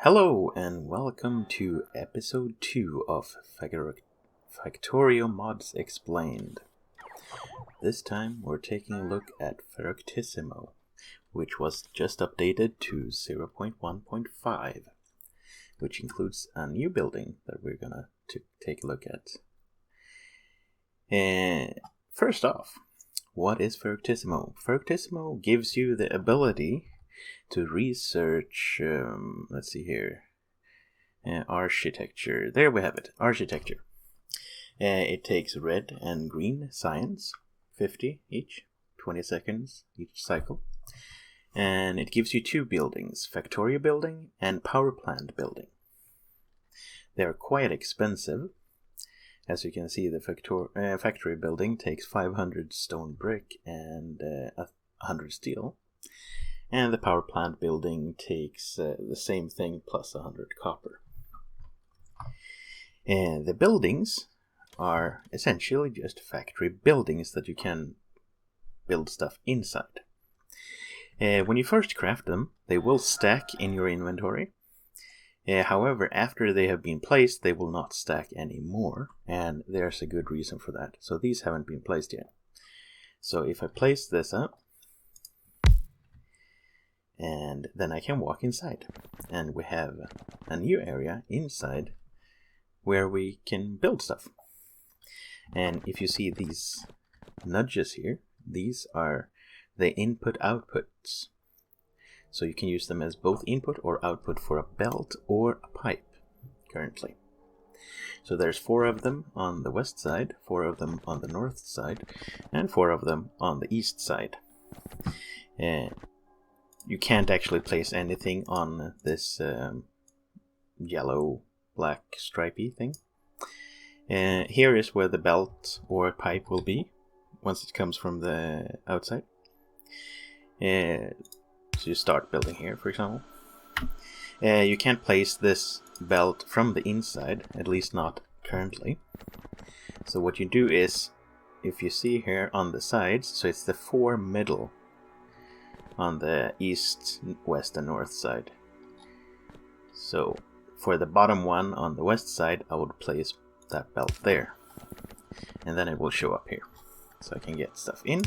Hello and welcome to episode 2 of Factorio Mods Explained. This time we're taking a look at Factorissimo, which was just updated to 0.1.5, which includes a new building that we're gonna take a look at. First off, what is Factorissimo? Factorissimo gives you the ability to research, let's see here, architecture. There we have it, architecture. It takes red and green science, 50 each, 20 seconds each cycle. And it gives you two buildings, Factorio building and power plant building. They're quite expensive. As you can see, the factory building takes 500 stone brick and 100 steel. And the power plant building takes the same thing plus 100 copper. And the buildings are essentially just factory buildings that you can build stuff inside. When you first craft them, they will stack in your inventory. However, after they have been placed, they will not stack anymore. And there's a good reason for that. So these haven't been placed yet. So if I place this up, and then I can walk inside. And we have a new area inside where we can build stuff. And if you see these nudges here, these are the input-outputs. So you can use them as both input or output for a belt or a pipe currently. So there's 4 of them on the west side, 4 of them on the north side, and 4 of them on the east side. You can't actually place anything on this yellow-black stripy thing. Here is where the belt or pipe will be once it comes from the outside. So you start building here, for example. You can't place this belt from the inside, at least not currently. So what you do is, if you see here on the sides, so it's the 4 middle on the east, west, and north side. So for the bottom one on the west side, I would place that belt there. And then it will show up here. So I can get stuff in.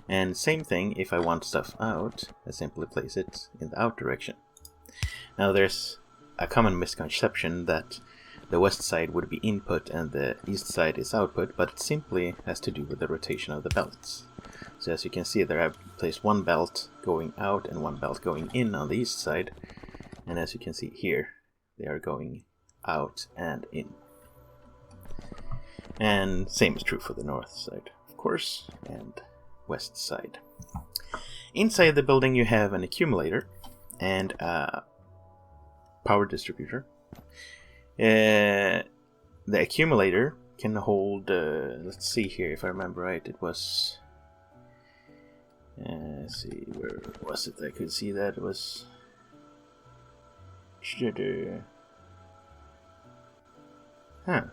And same thing, if I want stuff out, I simply place it in the out direction. Now there's a common misconception that the west side would be input and the east side is output, but it simply has to do with the rotation of the belts. So as you can see there, I've placed one belt going out and one belt going in on the east side. And as you can see here, they are going out and in. And same is true for the north side, of course, and west side. Inside the building you have an accumulator and a power distributor. The accumulator can hold, let's see here, if I remember right, it was... let's see, where was it? I could see that it was... Huh.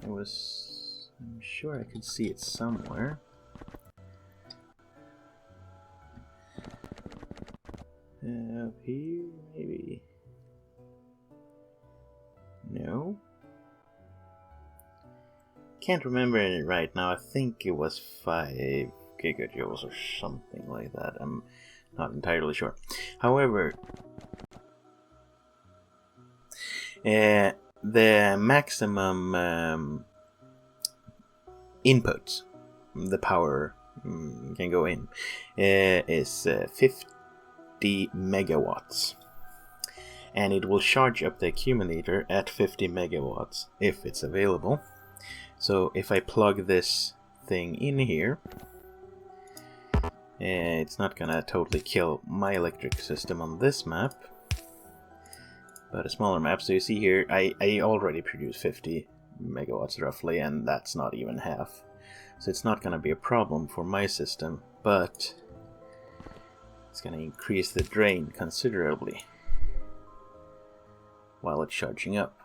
It was... I'm sure I could see it somewhere. Up here, maybe? No? Can't remember it right now. I think it was 5 gigajoules or something like that. I'm not entirely sure. However, the maximum input the power can go in is 50 megawatts. And it will charge up the accumulator at 50 megawatts if it's available. So if I plug this thing in here, it's not gonna totally kill my electric system on this map, but a smaller map. So you see here, I already produce 50 megawatts roughly, and that's not even half. So it's not gonna be a problem for my system, but it's gonna increase the drain considerably while it's charging up.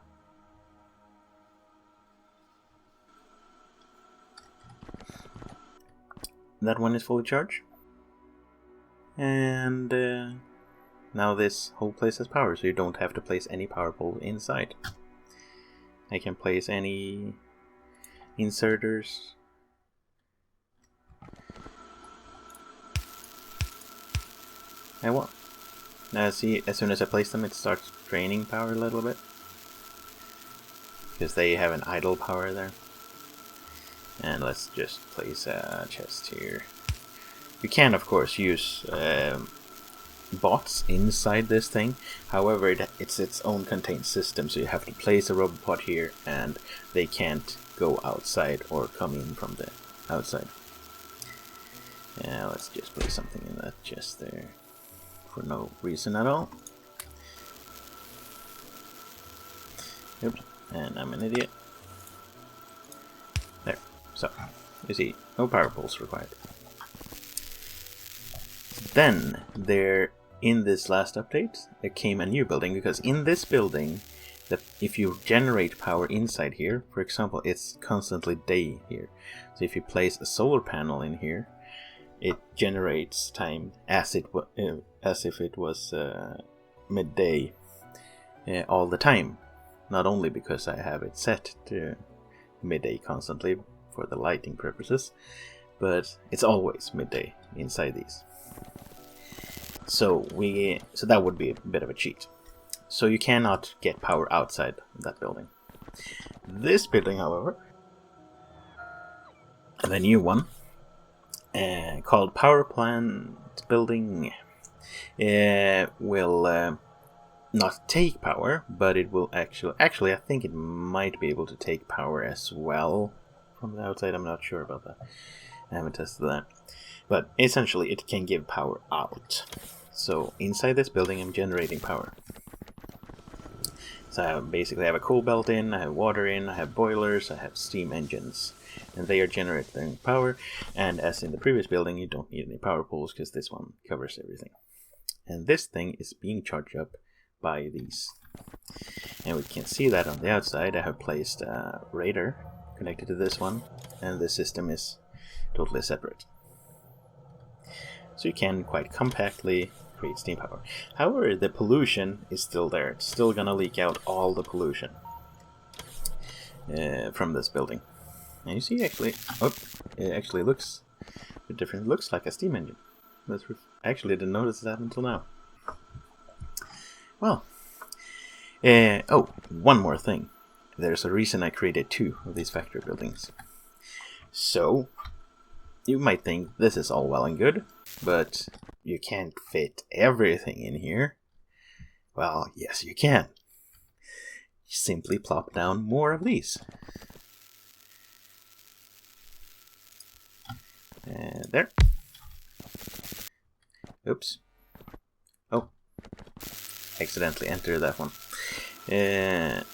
That one is fully charged. And now this whole place has power, so you don't have to place any power pole inside. I can place any inserters. I want. Now see, as soon as I place them, it starts draining power a little bit. Because they have an idle power there. And let's just place a chest here. You can, of course, use bots inside this thing. However, it's its own contained system, so you have to place a robot here, and they can't go outside or come in from the outside. Let's just place something in that chest there for no reason at all. Oops, and I'm an idiot. There. So, you see, no power poles required. Then, in this last update, there came a new building, because in this building, if you generate power inside here, for example, it's constantly day here. So if you place a solar panel in here, it generates time as if it was midday all the time. Not only because I have it set to midday constantly for the lighting purposes, but it's always midday inside these. So that would be a bit of a cheat. So you cannot get power outside that building. This building, however, the new one, called Power Plant Building, will not take power, but it will actually I think it might be able to take power as well from the outside. I'm not sure about that. I haven't tested that. But essentially it can give power out. So inside this building I'm generating power. So I basically have a coal belt in, I have water in, I have boilers, I have steam engines. And they are generating power, and as in the previous building you don't need any power poles because this one covers everything. And this thing is being charged up by these. And we can see that on the outside. I have placed a radar connected to this one, and the system is totally separate. So you can quite compactly create steam power. However, the pollution is still there. It's still gonna leak out all the pollution from this building. And you see, actually, it actually looks a bit different. It looks like a steam engine. Actually, didn't notice that until now. Well, one more thing. There's a reason I created 2 of these factory buildings. So, you might think this is all well and good, but you can't fit everything in here. Well, yes, you can. You simply plop down more of these. There. Oops. Oh. Accidentally entered that one. There,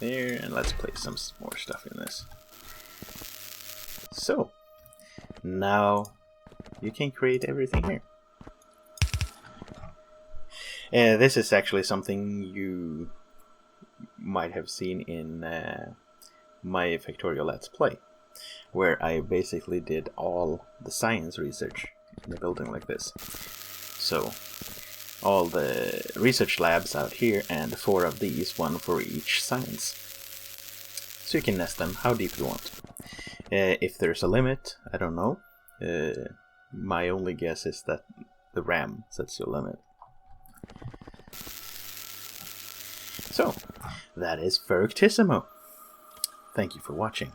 and let's place some more stuff in this. So, now you can create everything here. This is actually something you might have seen in my Factorio Let's Play, where I basically did all the science research in a building like this. So, all the research labs out here, and 4 of these, 1 for each science. So you can nest them how deep you want. If there's a limit, I don't know. My only guess is that the RAM sets your limit. So, that is Factorissimo. Thank you for watching.